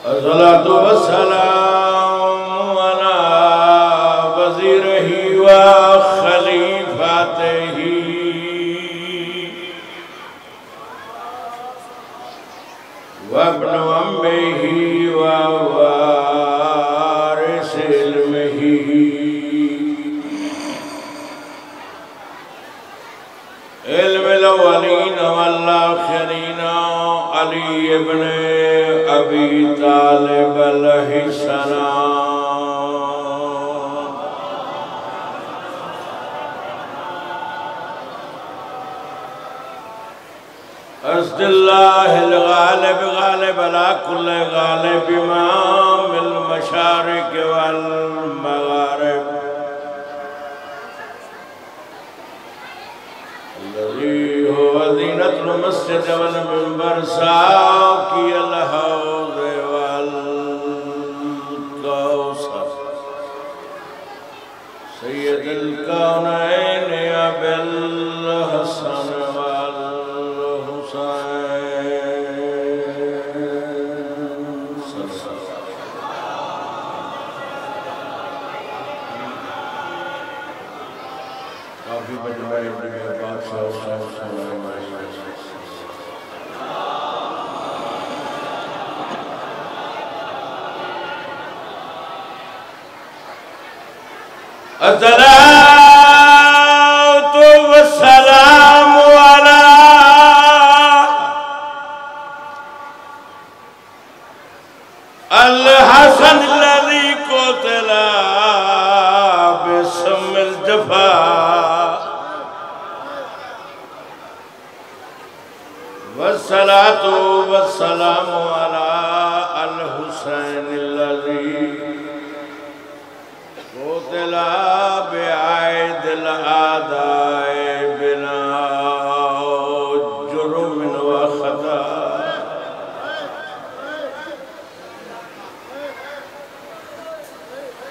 الصلاة والسلام والحسنات أسد الله الغالب غالب على كل غالب إمام المشارق والمغارب الذي هو زينة المسجد والمنبر ساقي الحوض والكوثر سيد الكونين أبي الحسن الصلاة والسلام على الحسن الذي قتل بسم الجفا والصلاة والسلام على الحسين الذي قتل بعيد الأعداء بلا جرم وخطأ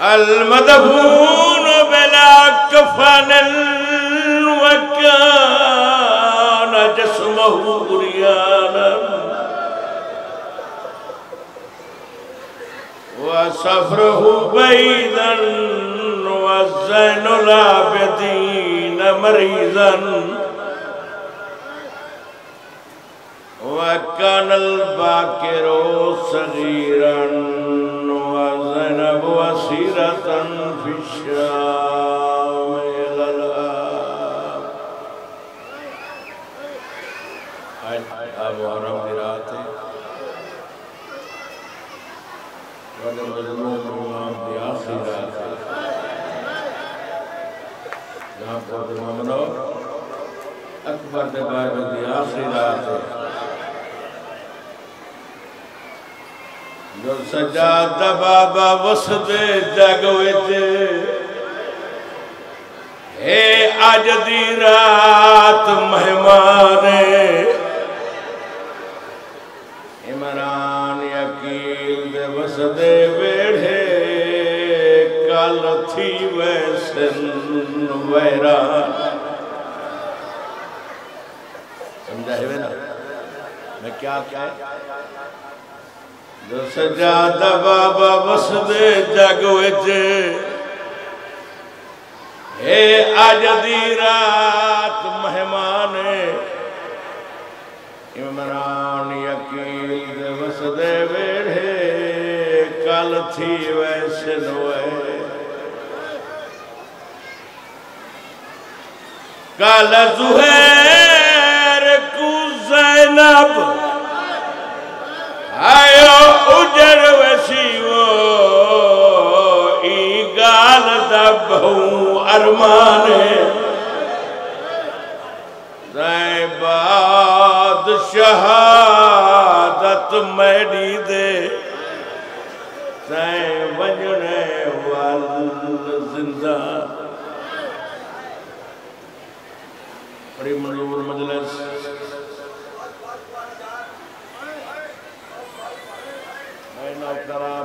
المدفون بلا كفن وكان جسمه عريانا وصفره بيضا وزين العابدين مريضا وكان الباكر صغيرا وزينب وسيرة في الشام إلى الآب اب حرم کی رات ہے وَدَ مظلوم امام کی آخری رات ہے جہاں پر مومنو اکبر دے بارے کی آخری رات ہے جو سجاد بابا وسط جگ وچ اے اج دی رات مہمان عمران یقین دے وسط ویڑھے کل تھی ویسن ویران سمجھا ہے نا میں کیا ہے جو سجادہ بابا وسط جگ وچ اے اج دی رات مہمان عمران یقین دے وسط ویڑھے کل تھی ویسے نوے کل زہیر کو زینب آئیو اجر وسیو ای گال دا بہو ارمانے زائیں باد شہادت میڈی دے زائیں ونجنے وال زندہ بڑی منظور مجلس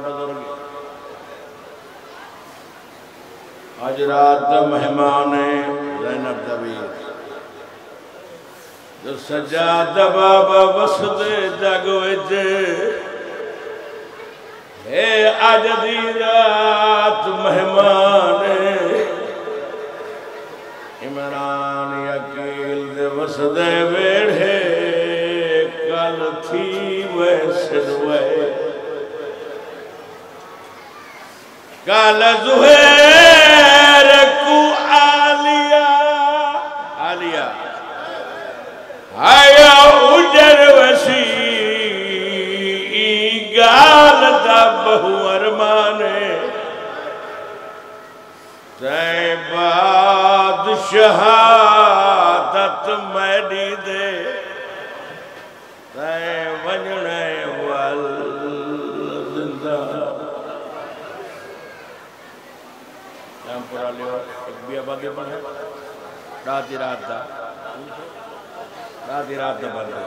بزرگ آج رات مہمان زینب دبیر جو سجاد بابا وسط جگ وچ اے آج دی رات مہمان عمران یقین دے وسط ویڑھے کل تھی ویسے نوے کال زہیر کو آلیا آیا اجر وسی گال دا بہو ارمانے تے بعد شہادت میری دے تے ونجنے وال زندہ جام پورا لیو ایک بھی آبادی بن ہے رات رات دا بندہ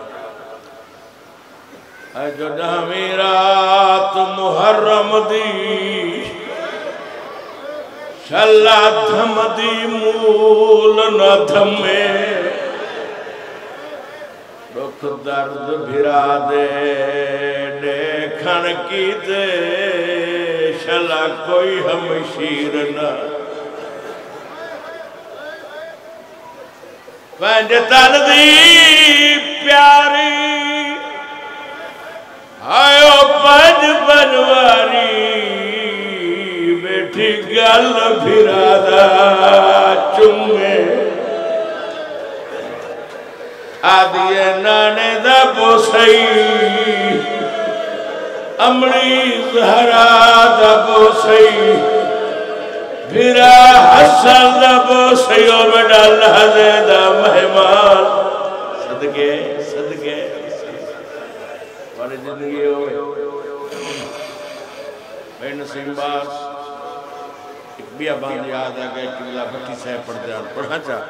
اے جو جہمی رات محرم دی شلا دھم دی مول نہ دھمے رکھ درد بھرا دے دیکھن کی دے شلا کوئی ہمشیر نہ پینج تن دی پیاری آئیو پینج بنواری بیٹھی گل پھرا دا چمے آدھیے نانے دا بوسائی امڑی زہرا دا بوسائی پھرا حسن دا بوسیوں میں ڈالا دے دا مہمان صدقے ہماری زندگی ہوئے بے نسیم باس ایک بھی ابان یاد آگئے قبلہ بھٹی سے پڑھا چاہ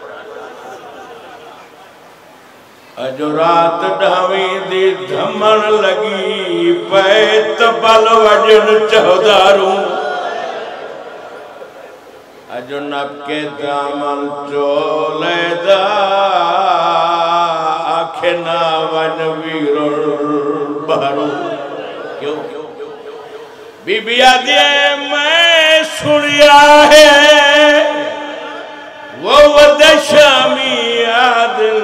جو رات ڈھاویں دی دھمن لگی پیت بل وجن چہداروں جو نب کے دامن چولے دا آنکھنا ونویر بہروں کیوں بی بی آدھے میں سنیا ہے وہ ود شامی آدل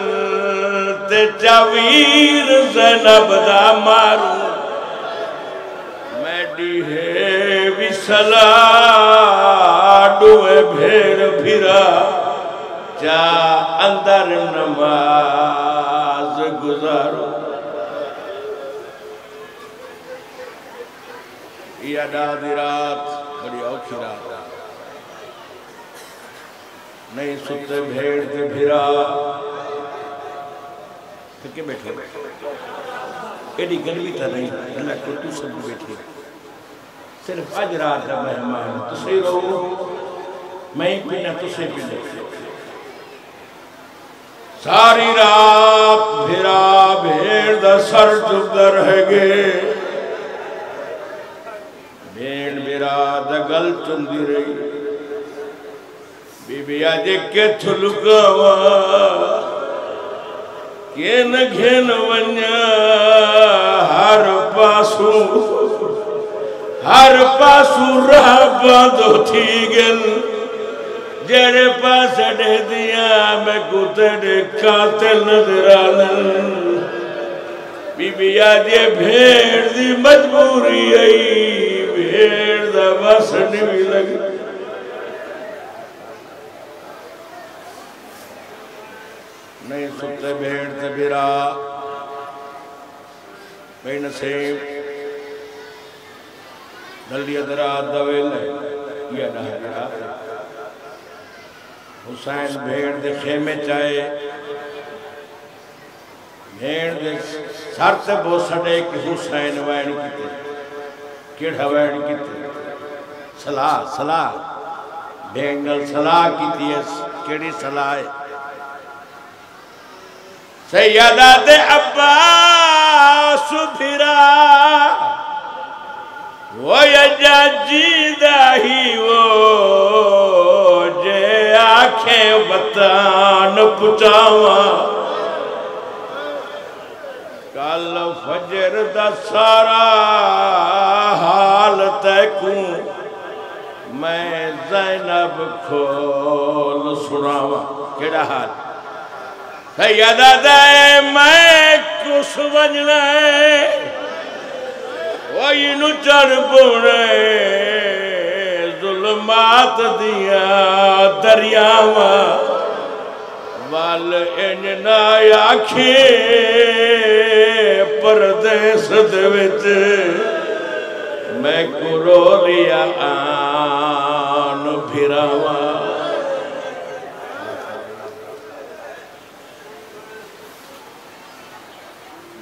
تے جاویر زینب دا ماروں میڈی ہے وصلہ ڈوئے بھیر بھیرا جا اندر نماز گزارو یہ ڈادی رات بڑی اوکھی رات نہیں ستے بھیڑ دے بھیرا تھکے بیٹھے ایڈی گرمی تھا نہیں اللہ کو تو سب بیٹھے صرف آج رات دا مہمان تسے رہو میں ہی پینا تسے پینا ساری رات بھیرا بھیڑ دا سر جب رہ گے بھیڑ بھیرا دا گل چندی رہی بی بی آجے کے تھلکاوا کین گھن ونیا ہر پاسو راہ باندھو تھی گل جڑے پاس اڑے دیا میں کتے قاتل نظر آنن بی بی آجے بھیڑ دی مجبوری آئی بھیڑ دا بس نہیں لگی نہیں سکتے بھیڑ سے بھیرا بے نصیب دلی ادرات دویل یہ نہرات حسین بھیڑ دے خیمے چاہے بھیڑ دے سر سے بوسڑے کہ حسین وین کیتے کیڑا وین کیتے صلاح بھینگل صلاح کیتی ہے کیڑی صلاح ہے سیدات عباس بھرا وہ یجا جیدہ ہی وہ جے آنکھیں بطان پچاواں کل فجر دا سارا حال تیکوں میں زینب کھول سناواں کیڑا حال سیدہ دائے میں کس وجنے وہی نچر پونے ظلمات دیا دریاواں وال انجنا آکھیں پردیس دویت میں کو رو لیا آن پھراوا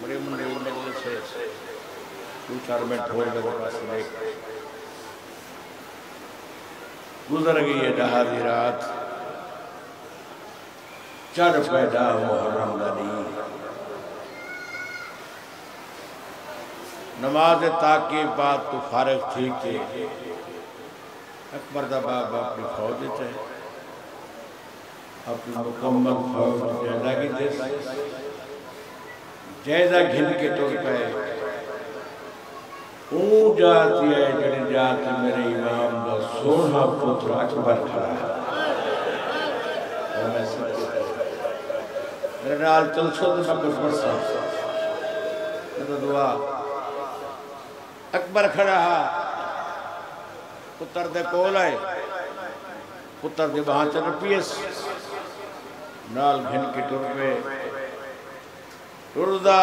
بڑے منڈے مجلس سے 2-4 منٹ ہو گئے پاس دیکھ گزر گئی ہے جہادی رات چڑھ پیدا محرم دنی نماز تاکہ بات تو فارغ تھی کہ اکبر دا بابا اپنی فوج ہے اپنی مکمل فوج جہدہ کی جیسا گھن کے ٹوڑ پہ اون جاتی ہے جڑی جاتی میرے امام دا سونا پتر اکبر کھڑا ہے میرے نال چل سو تو میں کچھ برسا میں تو دعا اکبر کھڑا ہے پتر دے کول آئے پتر دے وہاں چل پیس نال گھن کے ٹوڑ پہ ٹردا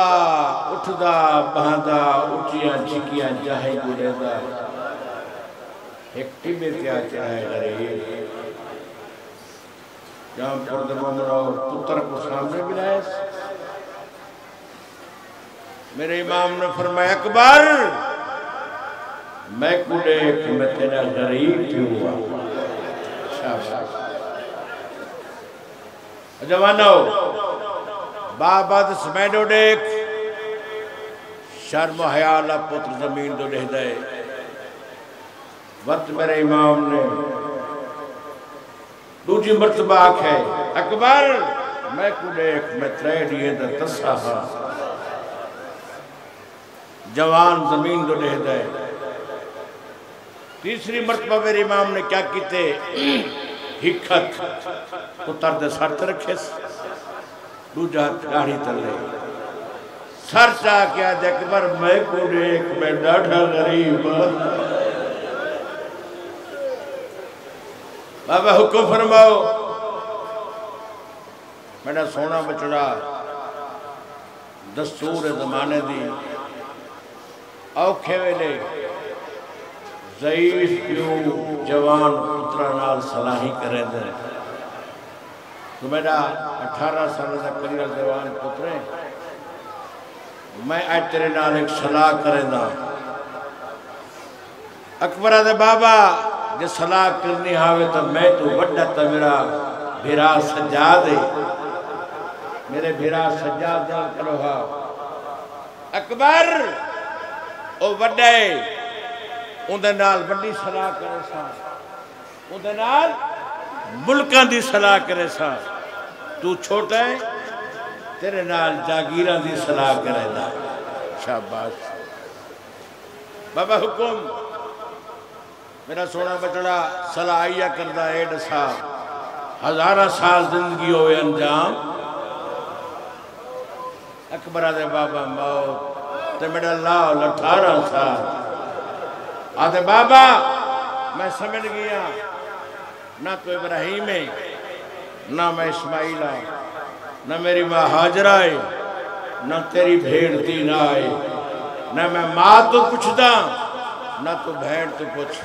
اٹھدا بہندا اچھیاں چکیاں جاہے گلے دا ایک ٹیبے تیا چاہے غریب جہاں پرد مومنہ اور پتر کو سامنے ملائے میرے امام نے فرمایا اکبر میں کو دیکھ میں تیرا غریب کیوں ہوا شاباش جوانو بابا دس میڈو دیکھ شرم و حیالہ پتر زمین دو لہ دائے وقت میرے امام نے دوجی مرتبہ آکھے اکبر میں کو دیکھ میں ترے دیئے دا تسا ہاں جوان زمین دو لہ دائے تیسری مرتبہ میرے امام نے کیا کیتے ہکھت پتر دے سر تے رکھے دو جہاں داڑھی تلے سر چاہ کیا دے اکبر میں کو دیکھ میں ڈاڑھا غریب بابا حکم فرماؤ میں نے سونا بچڑا دستور زمانے دی اوکھے ویلے ضعیف کیوں جوان پترہ نال صلاحی کرے دے تو میرا 18 سال دا کلیل جوان پترے میں آج تیرے نال ایک صلاح کرے دا اکبرہ دے بابا جے صلاح کرنی آوے تو میں تو وڈا تا میرا بھیرا سجاد ہے میرے بھیرا سجاد دل کرو ہا اکبر او وڈا ہے اندھے نال بڑی صلاح کرے سا اندھے نال ملکان دی صلاح کرے سا تو چھوٹا ہے تیرے نال جاگیران دی صلاح کرے دا شاباش بابا حکم میرا سونا بچڑا صلاحیہ کردہ ایڈ سا 1000 سال زندگی ہوئے انجام اکبرہ دے بابا موت تے میرا اللہ 18 سال آدھے بابا میں سمجھ گیا نہ تو ابراہیم ہے نہ میں اسماعیل آئے نہ میری ماں حاجرہ ہے نہ تیری بھیڑ دین آئے نہ میں ماں تو پوچھ دا نہ تو بھیڑ تو پوچھ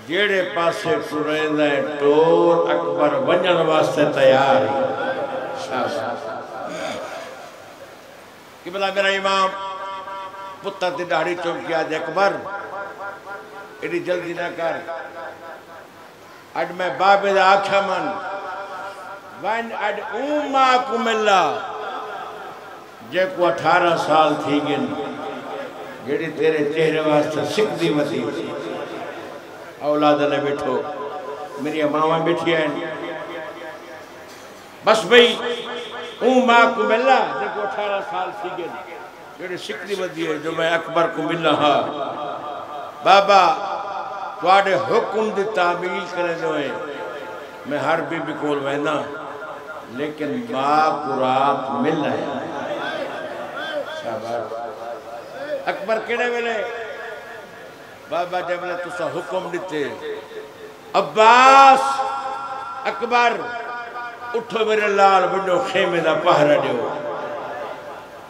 جیڑے پاسے تو رہن ہے ٹور اکبر ونجن واسطے تیار ہے کہ بلا میرا امام پتہ تی داڑھی چونکیا دے اکبر ایڈی جلدی نہ کر اڈ میں بابے دا آکھا من وین اڈ اوماکم اللہ جے کو 18 سال تھی گن جیڑی تیرے چہرے واسطے سکھ دی وطی اولاد نے بیٹھو میری امامہ بیٹھی ہیں بس بھئی اوماکم اللہ جے کو 18 سال تھی گن جیڑی سکھ دی وطی ہے جو میں اکبر کو ملنا ہاں بابا توڑے حکم دی تعمیل کرے دوئے میں ہر بی بی کول وینا لیکن باپ کو رات مل رہے شاباش اکبر کیڑے ویلے بابا جب نے تسا حکم دیتے عباس اکبر اٹھو میرے لال بڑھو خیمے دا پہرہ دیو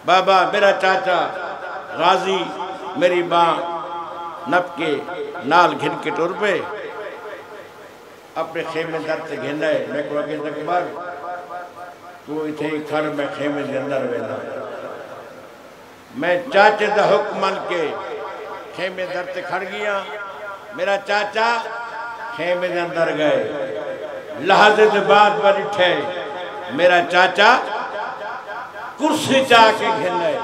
بابا میرا چاچا غازی میری ماں نپ کے نال گھن کے ٹور پہ اپنے خیمے در تے گھندا ہے میں کو اگے اکبر تو ایتھے ہی کھڑ میں خیمے دے اندر ویلا میں چاچے دا حکم من کے خیمے در تے کھڑ گیا میرا چاچا خیمے دے اندر گئے لحظے دے بعد بیٹھے میرا چاچا کرسی چاہ کے گھن ہے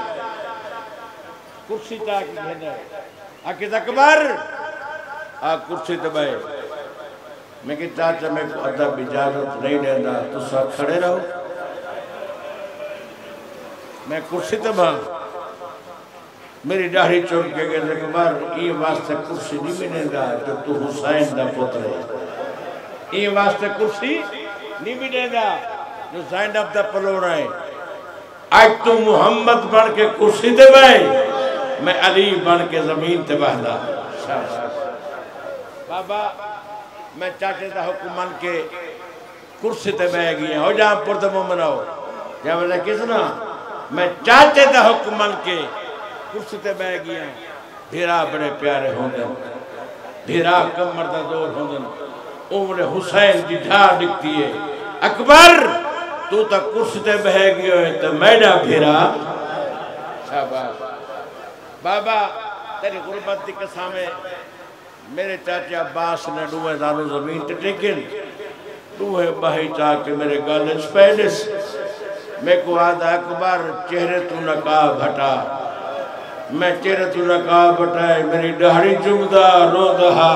کرسی چاہ کے گھن ہے آکے اکبر کرسی تے بھائی میں کہ چاچا میں کو ادب اجازت نہیں دینا تو ساتھ کھڑے رہو میں کرسی تے بھائی میری داڑھی چوک کے گئے اکبر یہ واسطے کرسی نہیں ملے گا جو تو حسین دا پتر ہے یہ واسطے کرسی نہیں ملے گا جو زینب دا پلوڑا ہے آج تو محمد بن کے کرسی دے بھائی میں علی بن کے زمین تے بہلا بابا میں چاچے دا حکم من کے کرسی تے بہ گیا ہو جہاں پردمو مناؤ جہاں بولے کسنا میں چاچے دا حکم من کے کرسی تے بہ گیا بھیرا بڑے پیارے ہوندن بھیرا کم مردہ دور ہوندن عمر حسین کی جھا دکھتی ہے اکبر تو تا کرسی تے بہ گیا ہے تو میڈا بھیرا شاباش بابا تیری غربت دی قسامے میرے چاچے عباس نے دوئے دانو زمین تے ٹیکن دوئے بہی چاہ کے میرے گالج پیدس میں کو آدھا اکبر چہرے تو نقاب ہٹا میں چہرے تو نقاب ہٹائے میری دہڑی چمدہ رو دہا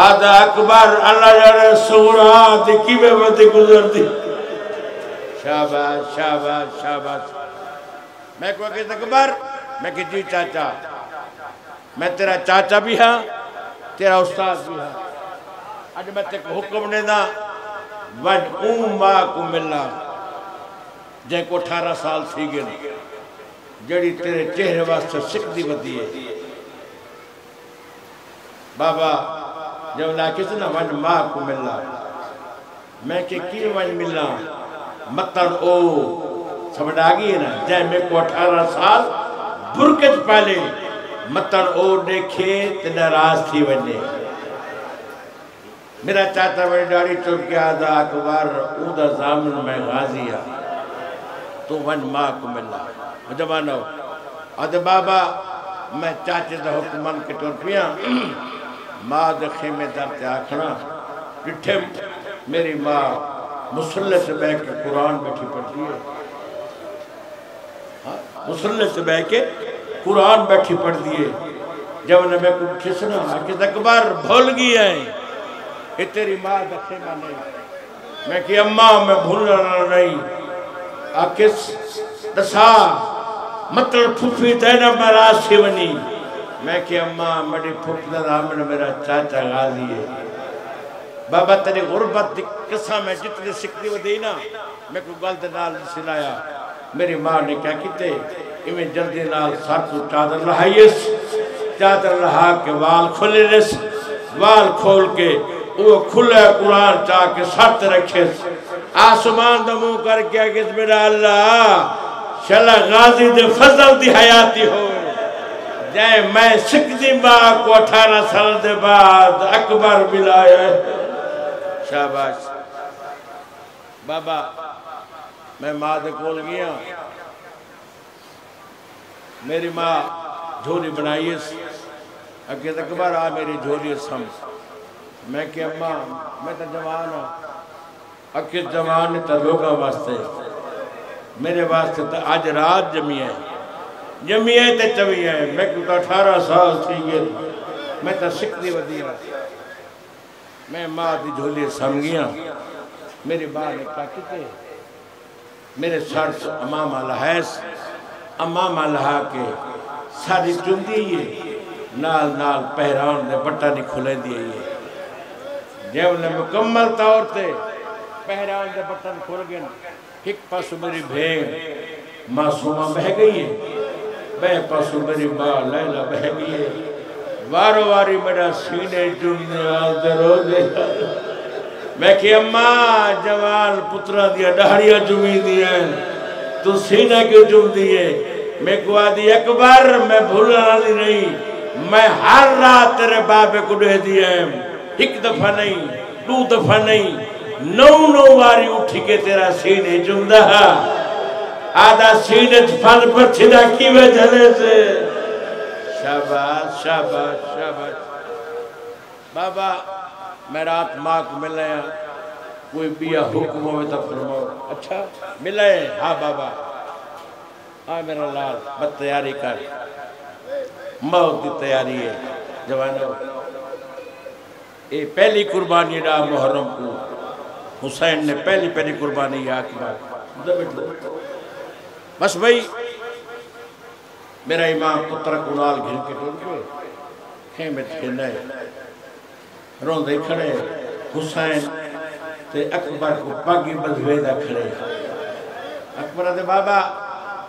آدھا اکبر اللہ جانے سورا دکی میں بدی گزر دی شاباش شاباش شاباش میں کو کہتا اکبر میں کہ جی چاچا میں تیرا چاچا بھی ہاں تیرا استاد بھی ہاں آج میں تے کو حکم نے دا وَدْعُوا مَا کو ملا جائے کو 18 سال تھی گئے جڑی تیرے چہرے واسطے سکھ دی بدی ہے بابا جب لا کسنا وَدْعُوا مَا کو ملا میں کہ کی وَدْعُوا ملا مطر او سمجھ آگئی ہے نا جائے میں کو 18 سال برکت پہلے مطر او دیکھے تے ناراض تھی ونے میرا چاہتا میری داڑھی چوک کے آدھا اکبر او دا زامن میں غازی ہے تو ون ماں کو ملا جوان ہو آدھا بابا میں چاچے دا حکمان کے طور پیا ماں دے خیمے در تے آکھنا ڈٹھے میری ماں مسلح سے بہ کے قرآن بیٹھی پڑھتی ہے مسلح سے بہ کے قرآن بیٹھی پڑھ دیئے جب انہیں میں کو کھسنا کہ اکبر بھول گئی ہے یہ تیری ماں دکھیمہ نہیں میں کہ اممہ میں بھولنا نہیں آکس دسا مطلب پھوپی دینا میرا سیونی میں کہ اممہ میری پھوپی دینا میرا چاچا غازی ہے بابا تیری غربت قصہ میں جتنی سکتی وہ دینا میں کو گلد نال سلایا میری ماں نے کیا کیتے میں جلدی نال سر کو چادر لہائیس چادر لہا کے وال کھلے رس وال کھول کے وہ کھلے قرآن چاہ کے سرت رکھیس آسمان دمو کر کے اگیس میرا اللہ شلہ غازی دے فضل دی حیاتی ہو جائے میں سکھ دی ماں کو 18 سال دے بعد اکبر ملایا ہے شاباش بابا میں ماں دے کول گیا میری ماں جھولی بنائیس اگر اکبر آ میری جھولی سم میں کہ اممہ میں تا جوان ہوں اکر جوان تا لوگا واسطے میرے واسطے تا آج رات جمعیہ تے چویہ ہے میں کہ 18 سال تھی گئے میں تا سکتی ودیہ میں ماں دی جھولی سم گیا میری ماں نے کہا کتے میرے سر سے امام الحیث امام اللہ کے ساری چن دیئے نال نال پہران دے بٹا نہیں کھلے دیئے جب انہیں مکمل طور تے پہران دے بٹا نہیں کھل گئے ایک پاسو میری بھین معصومہ بہ گئی ہے بہ پاسو میری ماں لیلہ بہ گئی ہے وارو واری میرا سینے چننے آدھے رو دے میں کہ اممہ جوال پترہ دیا ڈہڑیاں چمی دیا تو سینہ کیوں چم دیئے میں کو آدھی اکبر میں بھولا نہیں میں ہر رات تیرے بابے کو دے دیا ایک دفعہ نہیں 2 دفعہ نہیں 9 باری اٹھی کے تیرا سینے جمدہ آدھا سینے پھل پر چھڑا کی وجہ سے شاباش شاباش شاباش بابا میں رات ماں کو ملے ہیں کوئی بیا حکموں میں تب فرماؤ اچھا ملے ہاں بابا ہاں میرا لال بس تیاری کر موت کی تیاری ہے جوانو یہ پہلی قربانی رہا محرم کو حسین نے پہلی قربانی یا کی بات بس بھائی میرا امام پتر کنال گھر کے ٹوڑ کے خیمت کے نئے روندے کھڑے حسین تے اکبر کو پاگی بزویدہ کھڑے اکبر دے بابا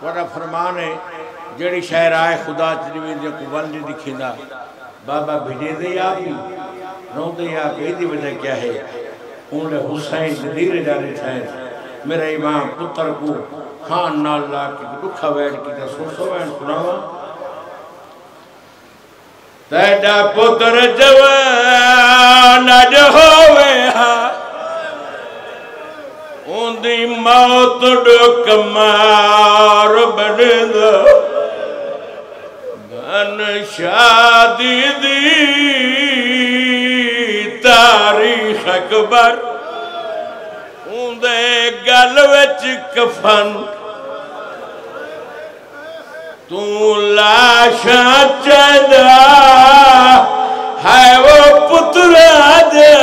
وڑا فرمان ہے جڑی شہر آئے خدا چلیوین جو کو والدی دکھینا بابا بھیجے دے آپ ہی روندے آپ ایدی وجہ کیا ہے انہیں حسین دیر جانے چھائے میرا امام پتر کو خان نال لا کی دکھا ویڈ کی تا سو ویڈ سناوا تیڈا پتر جوان جو ہوئے ہاں ان دی موت ڈوک مار بڑھد بھن شادی دی تاریخ اکبر ان دے گل وچ کفن تو لاشا چیدہ ہے وہ پتر آجا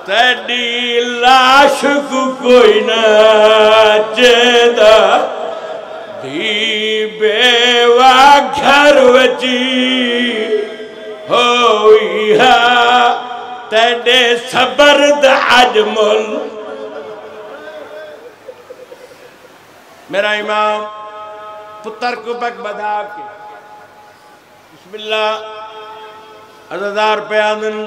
تیڈی لاش کو کوئی نہ چیدہ دی بیوہ گھر وچی ہوئی ہے تیڈے صبر دا عجمل میرا امام پتر کو بک بدا کے بسم اللہ عزدار پیادن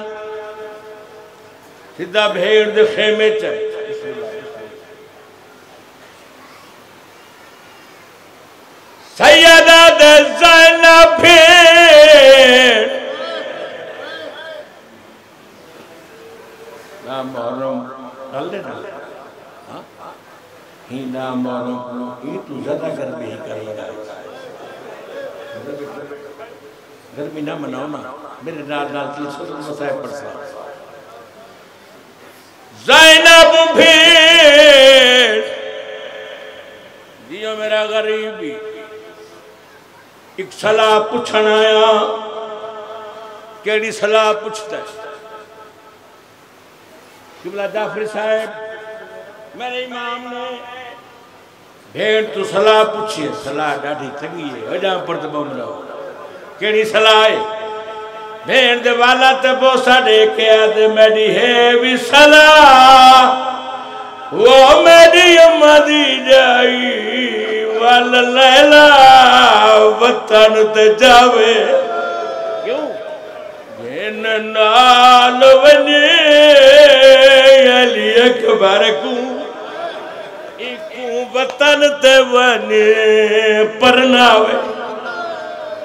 سیدھا بھیڑ دے خیمے چاہے بسم اللہ سیدہ دے زینب بھیڑ نام محرم ڈال دے نا ہی نام محرم یہ تو زیادہ گرمی ہی کر لگا گرمی نہ مناؤ نا میرے نال تلسل مسائب پر سا زینب بھیڑ دیو میرا غریبی ایک صلاح پوچھن آیا کیڑی صلاح پوچھتا ہے قبلہ جعفر صاحب میرے امام نے بھیڑ تو صلاح پوچھئے صلاح ڈاڑھی تھگی ہے وجہ پر دباؤں رہو کیڑی صلاح ہے بھیڑ دے والا تے بوسا دیکھے آدھے میری ہے بھی صلاح وہ میری امدی جائی والا لیلہ وطن تے جاوے کیوں جن نال ونی علی اکبر کو ایکوں وطن تے ونی پرناوے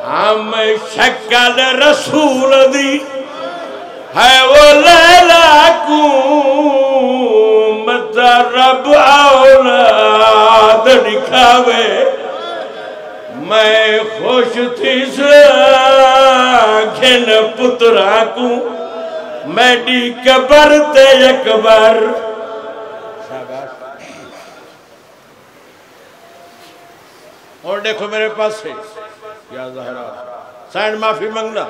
ہم شکل رسول دی ہے وہ لیلہ کو مطا رب اولاد دکھاوے میں خوش تھی سے گھن پترا کو میڈی قبر تے اکبر اور دیکھو میرے پاس ہے یا زہرا سائن معافی منگنا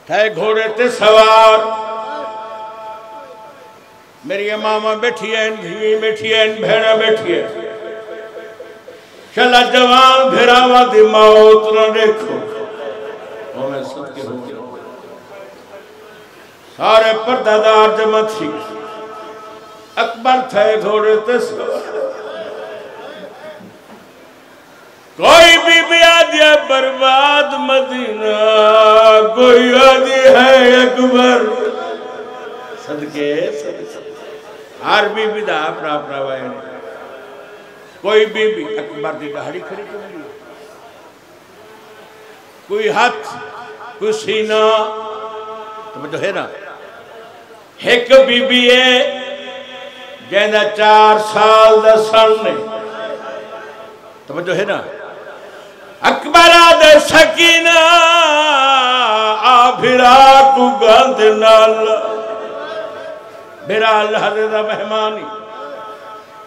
تھے گھوڑے تے سوار میری امامہ بیٹھی ہیں دھیمی بیٹھی ہیں بھیڑا بیٹھی ہیں چلا جوان بھیراوا دی موت نہ دیکھو ہمیں صدقے ہو گیا سارے پردادار جمع تھی اکبر تھے گھوڑے تے سوار کوئی بھی آدیا برباد مدینہ کوئی آدھی ہے اکبر صدقے ہر بھی دا اپنا وائن کوئی بھی اکبر دی دہاڑی کھڑی کر لی کوئی ہاتھ کوئی سینہ توجہ ہے نا ایک بی بی ہے جہاں 4 سال دا سن نے توجہ ہے نا اکبر آدھے سکینہ بھرا کو گاندھ نال بھرا اللہ دا مہمانی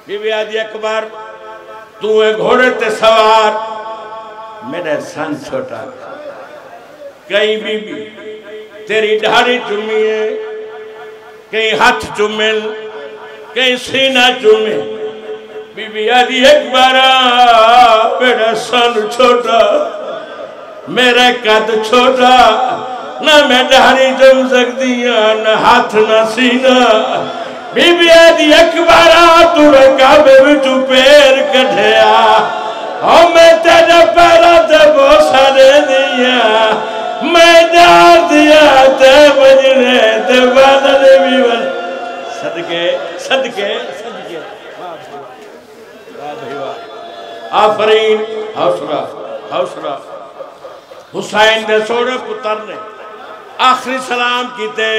بی بی آدھی اکبر تو اے گھوڑے تے سوار میرے سن چھوٹا کئی بی بی تیری ڈھاری چمی ہے کئی ہاتھ چمن کئی سینہ چمن بی بی آدھی اکبر میرا سن چھوٹا میرے قد چھوٹا نہ میں ڈھاری جم سکتی ہوں نہ ہاتھ نہ سینہ بی بی آدھی اکبر تو رکابے وچو پیر کٹھیا اور میں تیرا پیرا تے بوسا دے دیا میں جار دیا تے بجنے تے بادل بھی بجنے صدقے صدقے صدقے آفرین حوصلہ حوصلہ حسین دے سوڑے پتر نے آخری سلام کیتے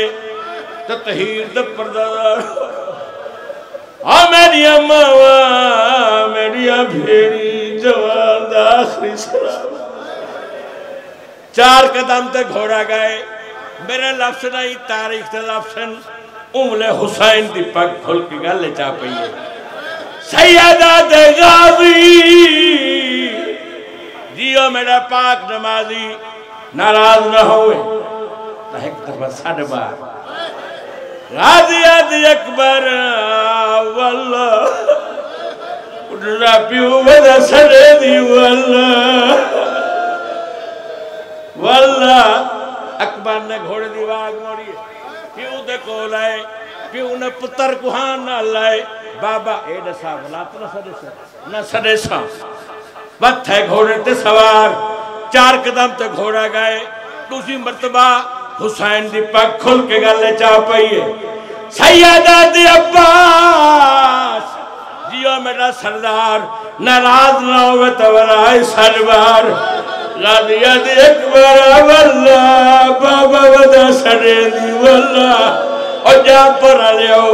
تطہیر دے پردار میری اماں میری بھیڑی جوان دا آخری سلام 4 قدم تے گھوڑا گئے میرے لفظ نہیں تاریخ تے لفظ امل حسین دی پاک کھل کے گلے چاہ پئیے سیدہ دے غازی جیو میرا پاک نمازی ناراض نہ ہوئے ایک دفعہ 7 بار غازی آدھی اکبر واللہ اٹھنا پیو بدا سڑے دی واللہ اکبر نے گھوڑے دی واگ موڑی پیو دے کو لائے پیو نے پتر کوہان نہ لائے بابا اے دسا بلات نہ سڑے سا وقت ہے گھوڑے تے سوار 4 قدم تے گھوڑا گئے دوسری مرتبہ حسین دی پاک کھل کے گلے چاہ پئیے سیدہ دی عباس جیو میرا سردار ناراض نہ ہوئے تورائے سربار غازی آدھی اکبر واللہ بابا ودا سڑے دی واللہ اور جان پر آلیو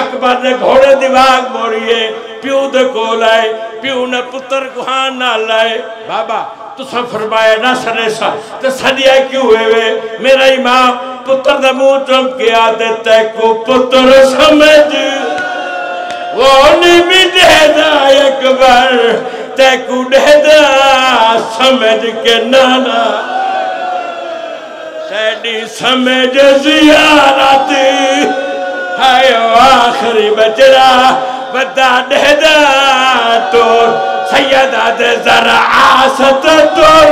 اکبر نے گھوڑے دیواغ موڑیے پیو دے کو لائے پیو نے پتر کوہان نہ لائے بابا تو سب فرمایا نہ سنے سا تو سنیا کیوں ہوئے میرا امام پتر دے منہ چم کیا دیتے کو پتر سمجھ وہ نمی دے دا اکبر تے کو دے دا سمجھ کے نانا تیڑی سمجھ زیارت ہے آخری بچرا بدا دے دا تور سیدہ دے ذرا آست تور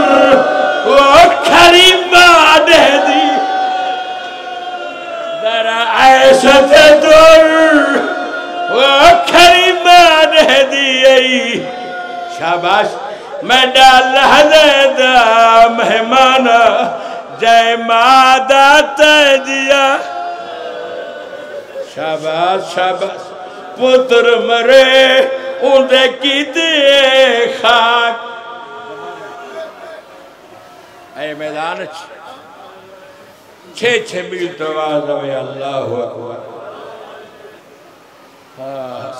وہ کریمہ دے دی ذرا آست تور وہ کریمہ دے دی شاباش میں ڈالہ دے دا مہمانا جائے مادہ تجیا شاباش شاباش پتر مرے اندھے کی دے خاک اے میدان 6 میل تو آواز ہوئے اللہ اکبر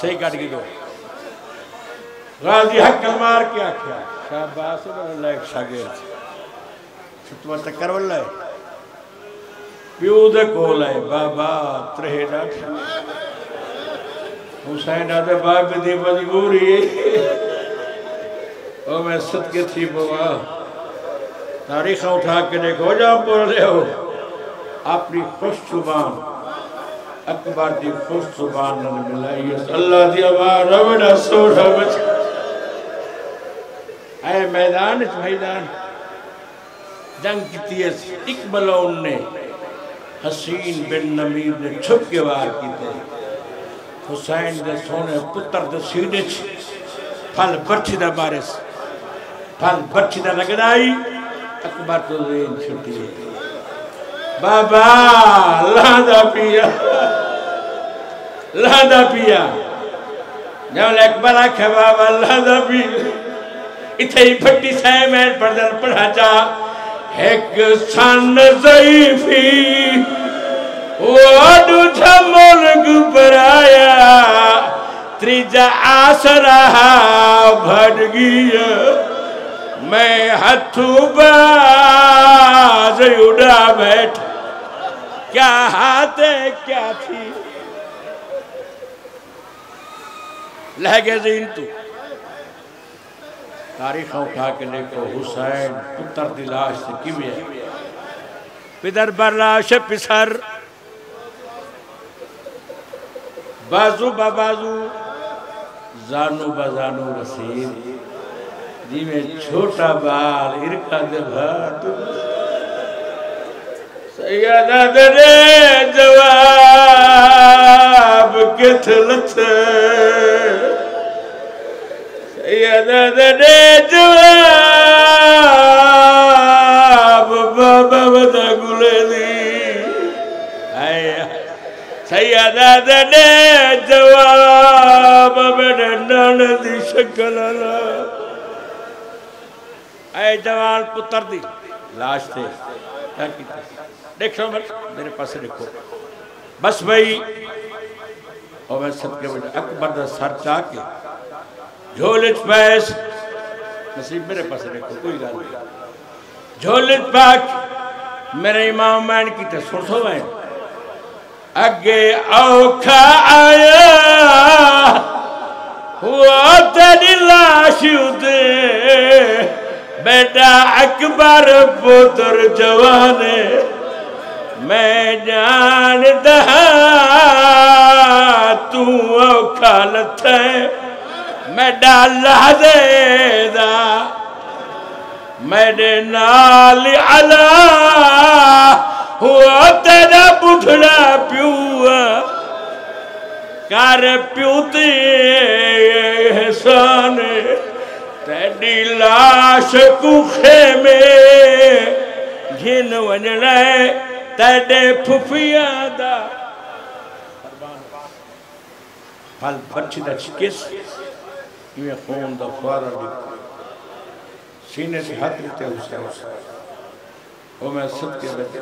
صحیح کٹ گئی دو غازی حق کلمار کیا کیا شاباس اللہ ایک شاگیر چھتوہ تکر واللہ ہے پیو دے کول ہے بابا ترہے ڈاکشا حسین آدھے باپ دی مجبوری ہے او میں صدقے تھی بوا تاریخ اٹھا کے دیکھو جاؤ پڑھ لے ہو اپنی خوش زبان اکبر دی خوش زبان نے ملائی اللہ دی آبار ربنا سوڑا بچ اے میدان میدان جنگ کیتی ہے اقبلون نے حسین بن نمیر نے چھپ کے وار کیتے حسین دے سونے پتر دے سینے پھل بچی دا بارس پھل بچی دا لگنائی اکبر تو زین چھٹی ہے بابا لہدہ پیا لہدہ پیا جب اکبر آکھے بابا لہدہ پیا اتھے ہی پھٹی سائے میں پردن پڑھا چاہ ایک سن ضعیفی وڈو جھا ملک پر آیا تریجا آسرہ بھڑ گیا میں ہتھوں باز اڑا بیٹھا کیا ہاتھ ہے کیا تھی لہگے زین تو تاریخ اٹھا کے دیکھو حسین پتر دی لاش سے کیوئے ہے پدر براش پسر بازو بازو زانو بزانو رسید جی میں چھوٹا بال ارکا دے بھات سیدہ دے جواب کتھلت سیدہ دے جواب بابا بدا گلے دی سیدہ دے جواب بڑا نان دی شکل اللہ اے جوان پتر دی لاش تھے کیا کیتا دیکھ رہا ہوں میرے پاس دیکھو بس بھئی اور میں سب کے بڑے اکبر دا سر چاہ کے جھولت پیس نصیب میرے پاس دیکھو کوئی گا نہیں جھولت پاک میرے امام مین کی تے سن سو میں اگے اوکھا آیا ہوا تیری لاش دے بیٹا اکبر پتر جوانے میں جان دہا تو اوکھالت ہے میں ڈالا دے دا میرے نال علا ہوا تیرا بڑھڑا پیوا کار پیوتی احسان تیری لاش کو خیمے گھن ونڑے تیرے پھفیاں دا پھل بچی دا چکس یہ خون دا فوارا لکھا سینے سے ہاتھ لیتے اسے وہ میں سب کے بیٹے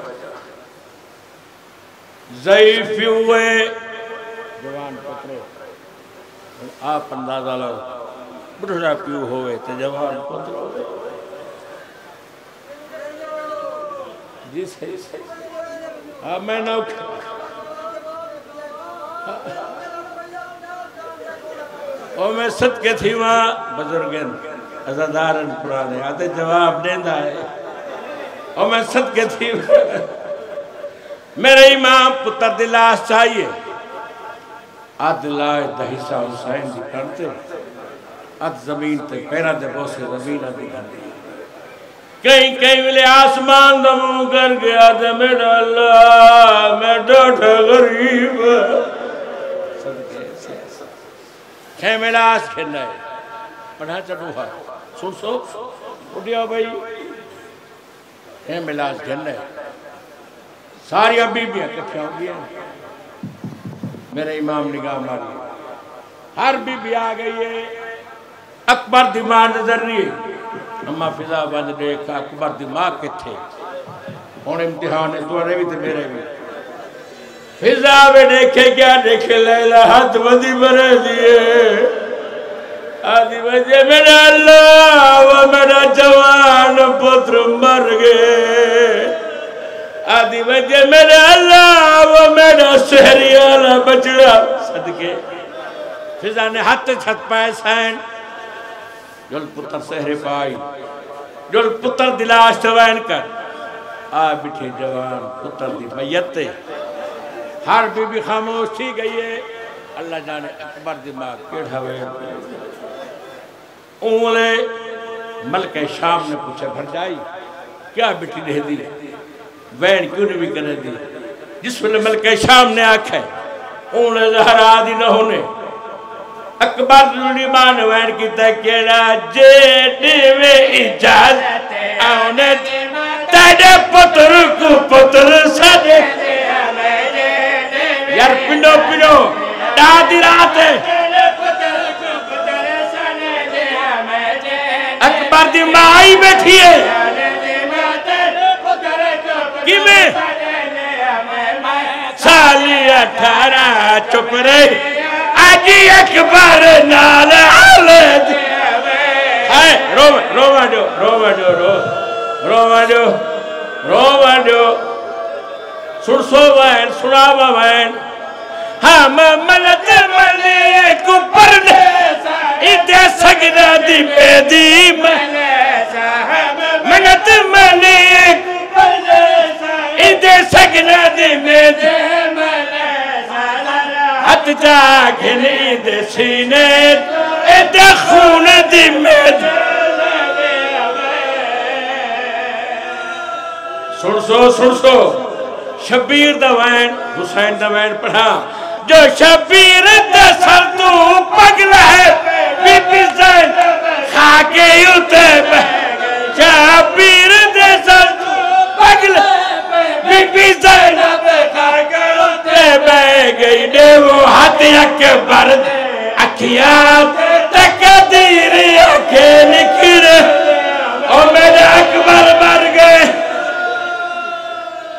ضعیفی ہوئے جوان پترے آپ اندازہ لو بڑھڑا پیو ہوئے تو جوان پتر ہوئے جی صحیح صحیح ہاں میں نہ اٹھا اور میں صدقے تھی وہاں بزرگن ازادارن پرانے آتے جواب دیندہ ہے اور میں صدقے تھی میرے امام پتر دلاس چاہیے آدھ لائے دہیسہ حسین دی کرتے آدھ زمین تے پیرہ دے بوسے زمین آدھی کرتے کہیں کہیں ملے آسمان دموں کر گیا دے میرا اللہ میں ڈوٹا غریب صدقے سے کہیں ملاس کھلنا ہے پڑھا چڑھوہا سن سو اٹھیا بھائی کہیں ملاس کھلنا ہے ساری ابھی بھی کٹھیا ہو گیا میرے امام نگاہ ماری ہر بی آ گئی ہے اکبر دی ماں نظر رہی ہے اما فضا بند دیکھا اکبر دی ماں کتھے ہون امتحان ہے تو رہی بھی میرے بھی فضا میں دیکھے کیا دیکھے لیلہ ہاتھ بدی برے دیئے آدھی وجہ میرا اللہ وہ میرا جوان پتر مر گئے آدھی وجہ میرا اللہ وہ میرا شہری والا بچڑا صدقے فضا نے ہاتھ چھت پائے سین جل پتر سہرے پائی جل پتر دلاش توین کر آ بٹھے جوان پتر دی میتے ہر بی بی خاموش تھی گئی ہے اللہ جانے اکبر دماغ کیڑھا ہوئے اونلے ملک شام نے پوچھے بھر جائی کیا بٹھی دے دی وین کیوں نہیں بھی کرنے دی جس میں ملک شام نے آکھا ہے اونلے زہر آدھی نہ ہونے اکبر نمان وین کی تکیڑا جیٹ میں اجازت آنے تیرے پتر کو پتر سدے یار پنو پنو دادی رات اکبر دی مائی بیٹھی ہے کی میں سالی 18 چپ رہی آجی اکبر نال آلد روما جو سرسو وین سناوا وین ہم ملت ملیک پرنے ایدے سگنا دی بیدی ملت ملیک ایدے سگنا دی بیدی ہت جا گھنی دے سینے ایدے خون دی بیدی سرسو شبیر دا وین حسین دا وین پڑھا جو شبیر دا سر تو پگلا ہے بی بی زین خاکے یوتے بہ شبیر دا سر تو پگلا بی بی زین خاکے یوتے بہ گئی دے وہ ہاتھ اکبر اکھیات تقدیر اکھے نکھر او میرے اکبر مر گئے